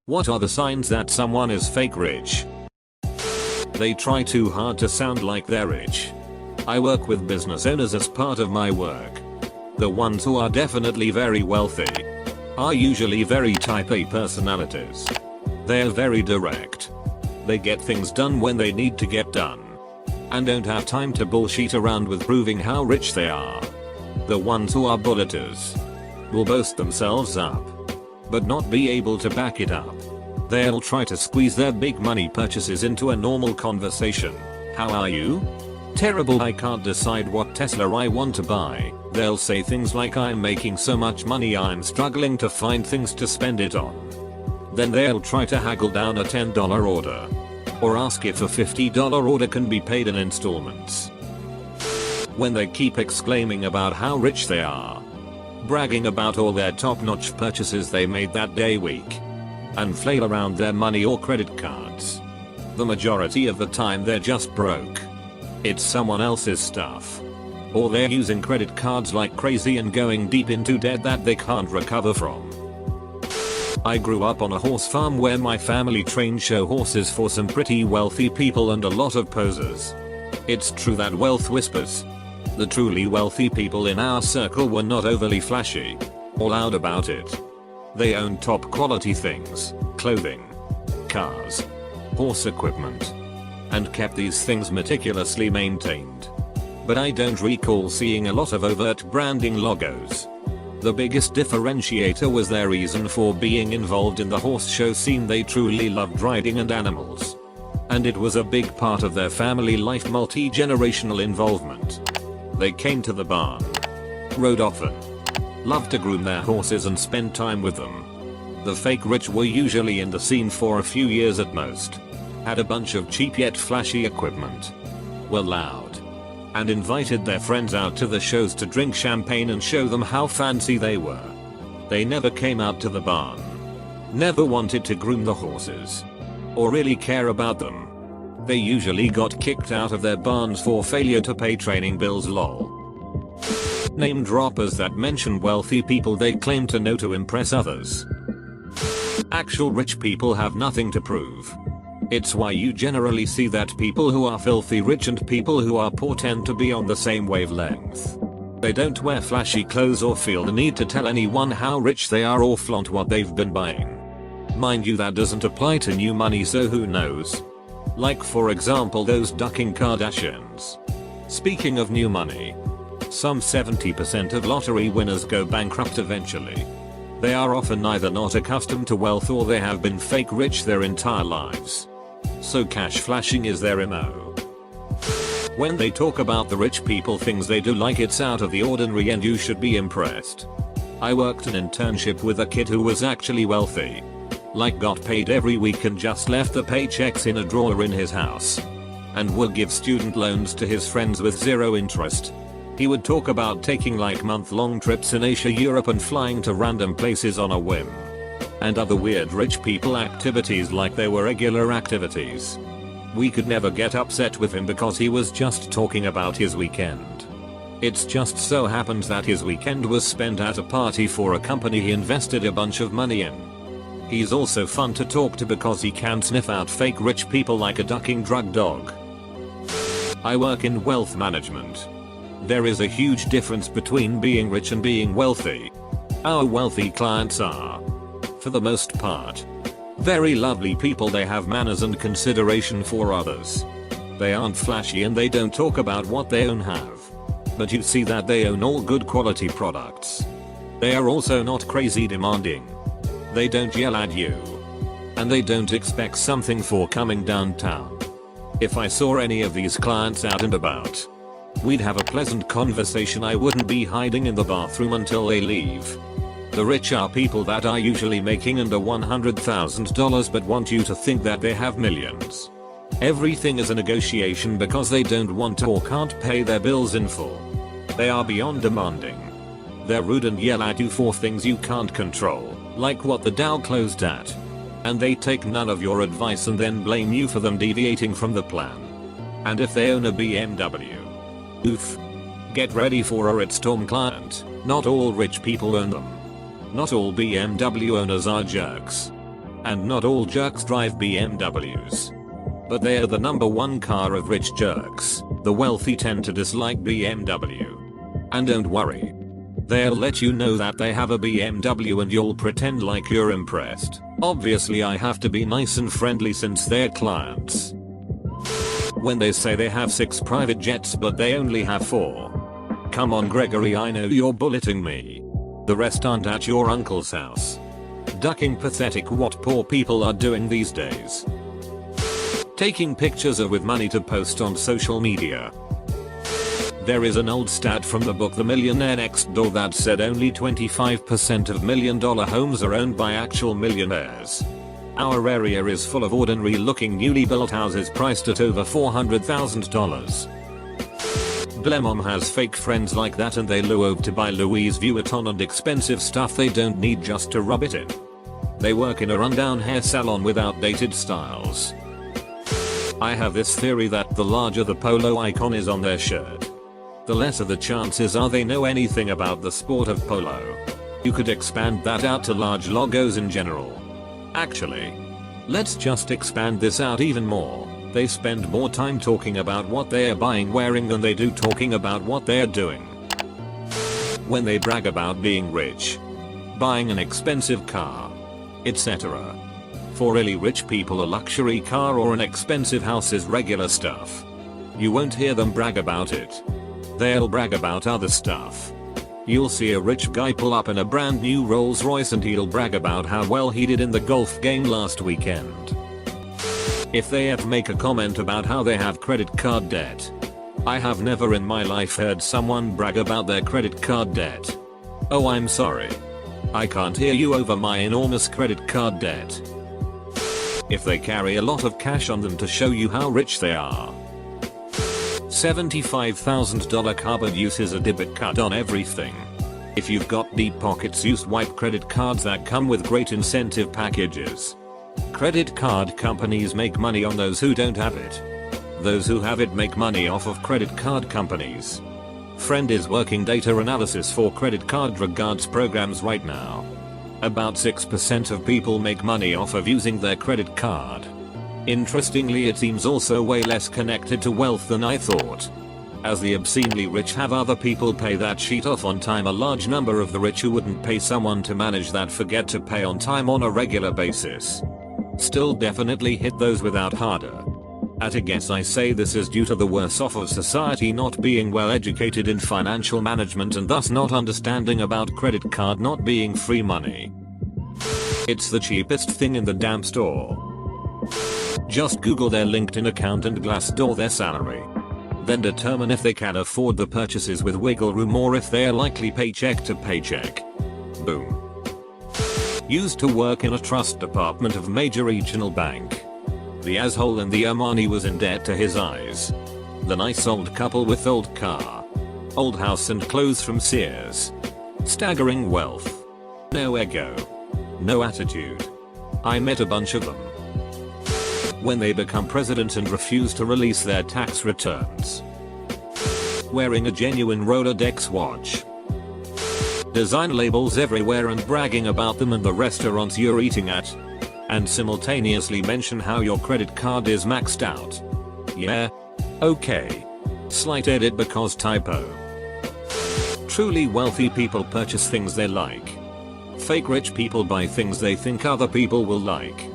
What are the signs that someone is fake rich? They try too hard to sound like they're rich. I work with business owners as part of my work. The ones who are definitely very wealthy are usually very type A personalities. They're very direct. They get things done when they need to get done. And don't have time to bullshit around with proving how rich they are. The ones who are bulleters will boast themselves up, but not be able to back it up. They'll try to squeeze their big money purchases into a normal conversation. How are you? Terrible, I can't decide what Tesla I want to buy. They'll say things like, I'm making so much money I'm struggling to find things to spend it on. Then they'll try to haggle down a $10 order. Or ask if a $50 order can be paid in installments. When they keep exclaiming about how rich they are, bragging about all their top-notch purchases they made that day week, and flail around their money or credit cards, the majority of the time they're just broke. It's someone else's stuff. Or they're using credit cards like crazy and going deep into debt that they can't recover from. I grew up on a horse farm where my family trained show horses for some pretty wealthy people and a lot of posers. It's true that wealth whispers. The truly wealthy people in our circle were not overly flashy or loud about it. They owned top quality things, clothing, cars, horse equipment, and kept these things meticulously maintained. But I don't recall seeing a lot of overt branding logos. The biggest differentiator was their reason for being involved in the horse show scene. They truly loved riding and animals. And it was a big part of their family life, multi-generational involvement. They came to the barn, rode often, loved to groom their horses and spend time with them. The fake rich were usually in the scene for a few years at most, had a bunch of cheap yet flashy equipment, were loud, and invited their friends out to the shows to drink champagne and show them how fancy they were. They never came out to the barn, never wanted to groom the horses, or really care about them. They usually got kicked out of their barns for failure to pay training bills, lol. Name droppers that mention wealthy people they claim to know to impress others. Actual rich people have nothing to prove. It's why you generally see that people who are filthy rich and people who are poor tend to be on the same wavelength. They don't wear flashy clothes or feel the need to tell anyone how rich they are or flaunt what they've been buying. Mind you, that doesn't apply to new money, so who knows? Like for example those ducking Kardashians. Speaking of new money, some 70% of lottery winners go bankrupt eventually. They are often either not accustomed to wealth or they have been fake rich their entire lives. So cash flashing is their MO. When they talk about the rich people things they do like it's out of the ordinary and you should be impressed. I worked an internship with a kid who was actually wealthy. Like got paid every week and just left the paychecks in a drawer in his house. And would give student loans to his friends with zero interest. He would talk about taking like month-long trips in Asia, Europe and flying to random places on a whim. And other weird rich people activities like they were regular activities. We could never get upset with him because he was just talking about his weekend. It's just so happens that his weekend was spent at a party for a company he invested a bunch of money in. He's also fun to talk to because he can sniff out fake rich people like a ducking drug dog. I work in wealth management. There is a huge difference between being rich and being wealthy. Our wealthy clients are, for the most part, very lovely people. They have manners and consideration for others. They aren't flashy and they don't talk about what they own have. But you see that they own all good quality products. They are also not crazy demanding. They don't yell at you. And they don't expect something for coming downtown. If I saw any of these clients out and about, we'd have a pleasant conversation. I wouldn't be hiding in the bathroom until they leave. The rich are people that are usually making under $100,000 but want you to think that they have millions. Everything is a negotiation because they don't want to or can't pay their bills in full. They are beyond demanding. They're rude and yell at you for things you can't control, like what the Dow closed at. And they take none of your advice and then blame you for them deviating from the plan. And if they own a BMW, oof. Get ready for a shitstorm client. Not all rich people own them. Not all BMW owners are jerks. And not all jerks drive BMWs. But they are the number one car of rich jerks. The wealthy tend to dislike BMW. And don't worry. They'll let you know that they have a BMW and you'll pretend like you're impressed. Obviously I have to be nice and friendly since they're clients. When they say they have 6 private jets but they only have 4. Come on Gregory, I know you're bulleting me. The rest aren't at your uncle's house. Ducking pathetic what poor people are doing these days. Taking pictures with money to post on social media. There is an old stat from the book The Millionaire Next Door that said only 25% of $1 million homes are owned by actual millionaires. Our area is full of ordinary looking newly built houses priced at over $400,000. Blemom has fake friends like that and they lure to buy Louis Vuitton and expensive stuff they don't need just to rub it in. They work in a rundown hair salon with outdated styles. I have this theory that the larger the polo icon is on their shirt, the lesser the chances are they know anything about the sport of polo. You could expand that out to large logos in general. Actually, let's just expand this out even more. They spend more time talking about what they are buying wearing than they do talking about what they are doing. When they brag about being rich, buying an expensive car, etc. For really rich people a luxury car or an expensive house is regular stuff. You won't hear them brag about it. They'll brag about other stuff. You'll see a rich guy pull up in a brand new Rolls Royce and he'll brag about how well he did in the golf game last weekend. If they ever make a comment about how they have credit card debt, I have never in my life heard someone brag about their credit card debt. Oh, I'm sorry. I can't hear you over my enormous credit card debt. If they carry a lot of cash on them to show you how rich they are. $75,000 carbon uses a debit card on everything. If you've got deep pockets, use swipe credit cards that come with great incentive packages. Credit card companies make money on those who don't have it. Those who have it make money off of credit card companies. Friend is working data analysis for credit card rewards programs right now. About 6% of people make money off of using their credit card. Interestingly, it seems also way less connected to wealth than I thought. As the obscenely rich have other people pay that sheet off on time, a large number of the rich who wouldn't pay someone to manage that forget to pay on time on a regular basis. Still definitely hit those without harder. At a guess I say this is due to the worse off of society not being well educated in financial management and thus not understanding about credit card not being free money. It's the cheapest thing in the damn store. Just Google their LinkedIn account and Glassdoor their salary. Then determine if they can afford the purchases with wiggle room or if they are likely paycheck to paycheck. Boom. Used to work in a trust department of major regional bank. The asshole in the Armani was in debt to his eyes. The nice old couple with old car, old house and clothes from Sears. Staggering wealth. No ego. No attitude. I met a bunch of them. When they become president and refuse to release their tax returns. Wearing a genuine Rolodex watch. Design labels everywhere and bragging about them and the restaurants you're eating at. And simultaneously mention how your credit card is maxed out. Yeah? Okay. Slight edit because typo. Truly wealthy people purchase things they like. Fake rich people buy things they think other people will like.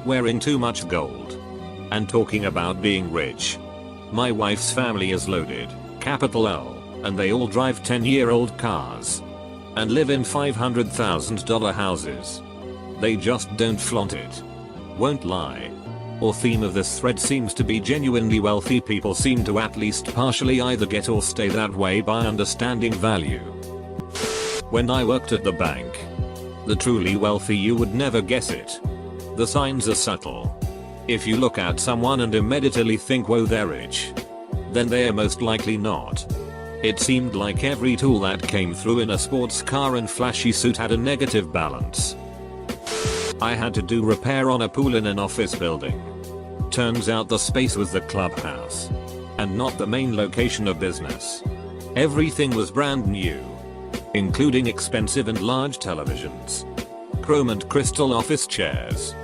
Wearing too much gold. And talking about being rich. My wife's family is loaded, capital L, and they all drive 10-year-old cars. And live in $500,000 houses. They just don't flaunt it. Won't lie. Or theme of this thread seems to be genuinely wealthy people seem to at least partially either get or stay that way by understanding value. When I worked at the bank, the truly wealthy you would never guess it. The signs are subtle. If you look at someone and immediately think whoa they're rich, then they are most likely not. It seemed like every tool that came through in a sports car and flashy suit had a negative balance. I had to do repair on a pool in an office building. Turns out the space was the clubhouse. And not the main location of business. Everything was brand new. Including expensive and large televisions. chrome and crystal office chairs,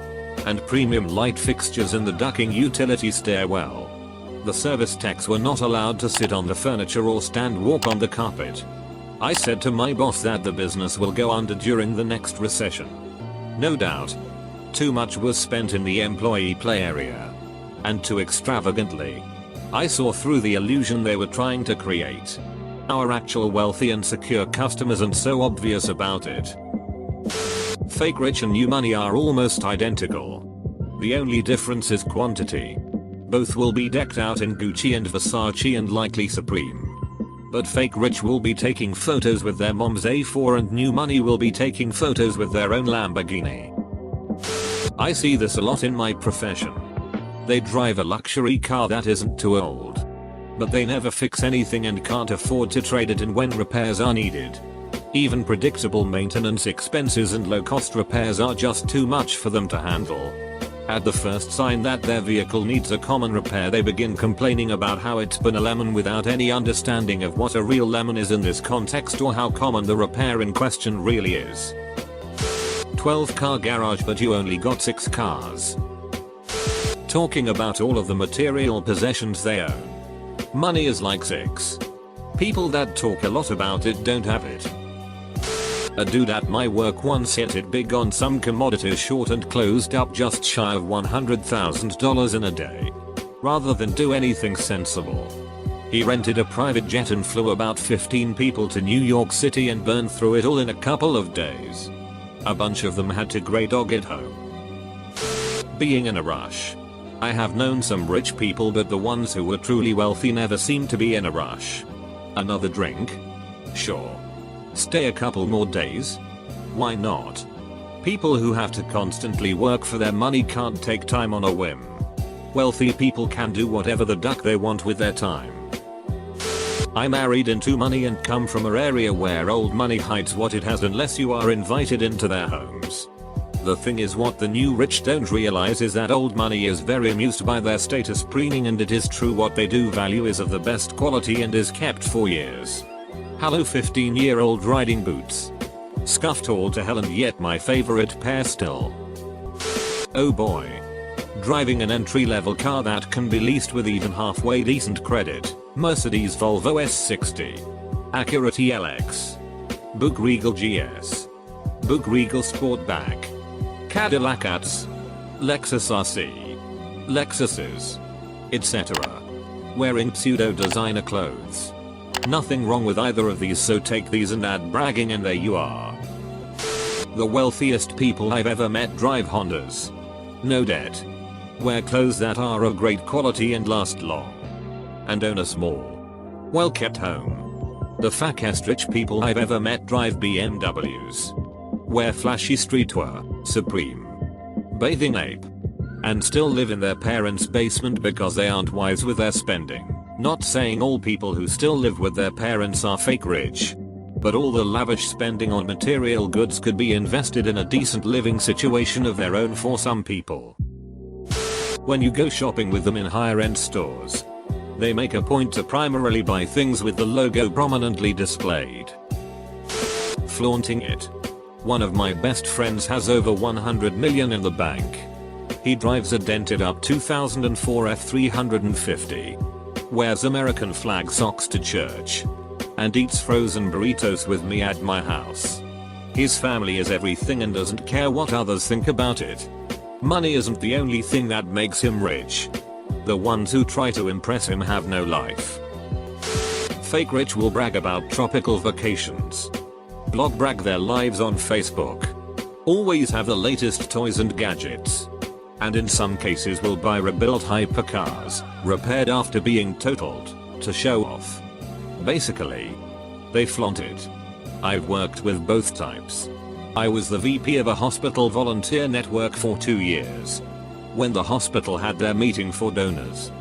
and premium light fixtures in the ducking utility stairwell. The service techs were not allowed to sit on the furniture or stand walk on the carpet. I said to my boss that the business will go under during the next recession. No doubt. Too much was spent in the employee play area. And too extravagantly. I saw through the illusion they were trying to create. Our actual wealthy and secure customers aren't so obvious about it. Fake rich and new money are almost identical. The only difference is quantity. Both will be decked out in Gucci and Versace and likely Supreme. But fake rich will be taking photos with their mom's A4 and new money will be taking photos with their own Lamborghini. I see this a lot in my profession. They drive a luxury car that isn't too old. But they never fix anything and can't afford to trade it in when repairs are needed. Even predictable maintenance expenses and low-cost repairs are just too much for them to handle. At the first sign that their vehicle needs a common repair, they begin complaining about how it's been a lemon without any understanding of what a real lemon is in this context or how common the repair in question really is. 12-car garage but you only got 6 cars. Talking about all of the material possessions they own. Money is like sex. People that talk a lot about it don't have it. A dude at my work once hit it big on some commodities short and closed up just shy of $100,000 in a day. Rather than do anything sensible, he rented a private jet and flew about 15 people to New York City and burned through it all in a couple of days. A bunch of them had to grey dog it home. Being in a rush. I have known some rich people, but the ones who were truly wealthy never seemed to be in a rush. Another drink? Sure. Stay a couple more days? Why not? People who have to constantly work for their money can't take time on a whim. Wealthy people can do whatever the duck they want with their time. I married into money and come from an area where old money hides what it has unless you are invited into their homes. The thing is, what the new rich don't realize is that old money is very amused by their status preening, and it is true what they do value is of the best quality and is kept for years. Hello 15-year-old riding boots. Scuffed all to hell and yet my favorite pair still. Oh boy. Driving an entry-level car that can be leased with even halfway decent credit. Mercedes Volvo S60. Acura TLX. Bug Regal GS. Bug Regal Sportback. Cadillac ATS. Lexus RC. Lexuses. Etc. Wearing pseudo-designer clothes. Nothing wrong with either of these, so take these and add bragging and there you are. The wealthiest people I've ever met drive Hondas. No debt. Wear clothes that are of great quality and last long. And own a small, well-kept home. The fakest rich people I've ever met drive BMWs. Wear flashy streetwear, Supreme. Bathing ape. And still live in their parents' basement because they aren't wise with their spending. Not saying all people who still live with their parents are fake rich. But all the lavish spending on material goods could be invested in a decent living situation of their own for some people. When you go shopping with them in higher end stores, they make a point to primarily buy things with the logo prominently displayed. Flaunting it. One of my best friends has over 100 million in the bank. He drives a dented up 2004 F350. Wears American flag socks to church. And eats frozen burritos with me at my house. His family is everything and doesn't care what others think about it. Money isn't the only thing that makes him rich. The ones who try to impress him have no life. Fake rich will brag about tropical vacations. Blog brag their lives on Facebook. Always have the latest toys and gadgets. And in some cases will buy rebuilt hypercars, repaired after being totaled, to show off. Basically, they flaunt it. I've worked with both types. I was the VP of a hospital volunteer network for 2 years. When the hospital had their meeting for donors,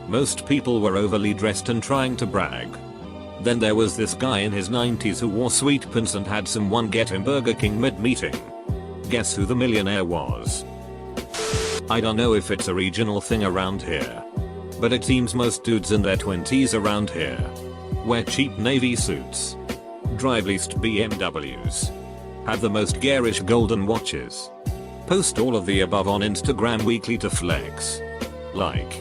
most people were overly dressed and trying to brag. Then there was this guy in his 90s who wore sweat pants and had someone get him Burger King mid-meeting. Guess who the millionaire was? I don't know if it's a regional thing around here, but it seems most dudes in their 20s around here wear cheap navy suits, drive leased BMWs, Have the most garish golden watches. Post all of the above on Instagram weekly to flex. Like.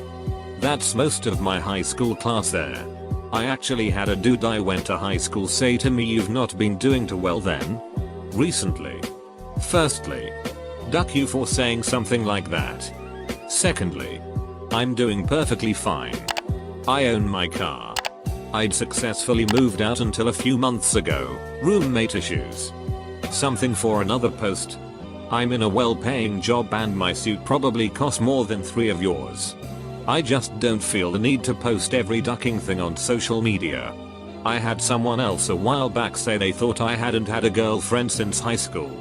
That's most of my high school class there. I actually had a dude I went to high school say to me, "You've not been doing too well then?" Recently. Firstly, duck you for saying something like that. Secondly, I'm doing perfectly fine. I own my car. I'd successfully moved out until a few months ago. Roommate issues. Something for another post. I'm in a well-paying job and my suit probably costs more than 3 of yours. I just don't feel the need to post every ducking thing on social media. I had someone else a while back say they thought I hadn't had a girlfriend since high school.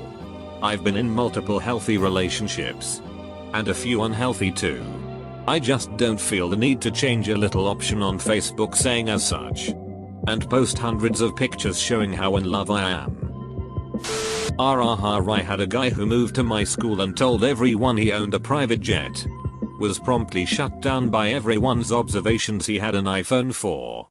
I've been in multiple healthy relationships. And a few unhealthy too. I just don't feel the need to change a little option on Facebook saying as such. And post hundreds of pictures showing how in love I am. I had a guy who moved to my school and told everyone he owned a private jet. Was promptly shut down by everyone's observations he had an iPhone 4.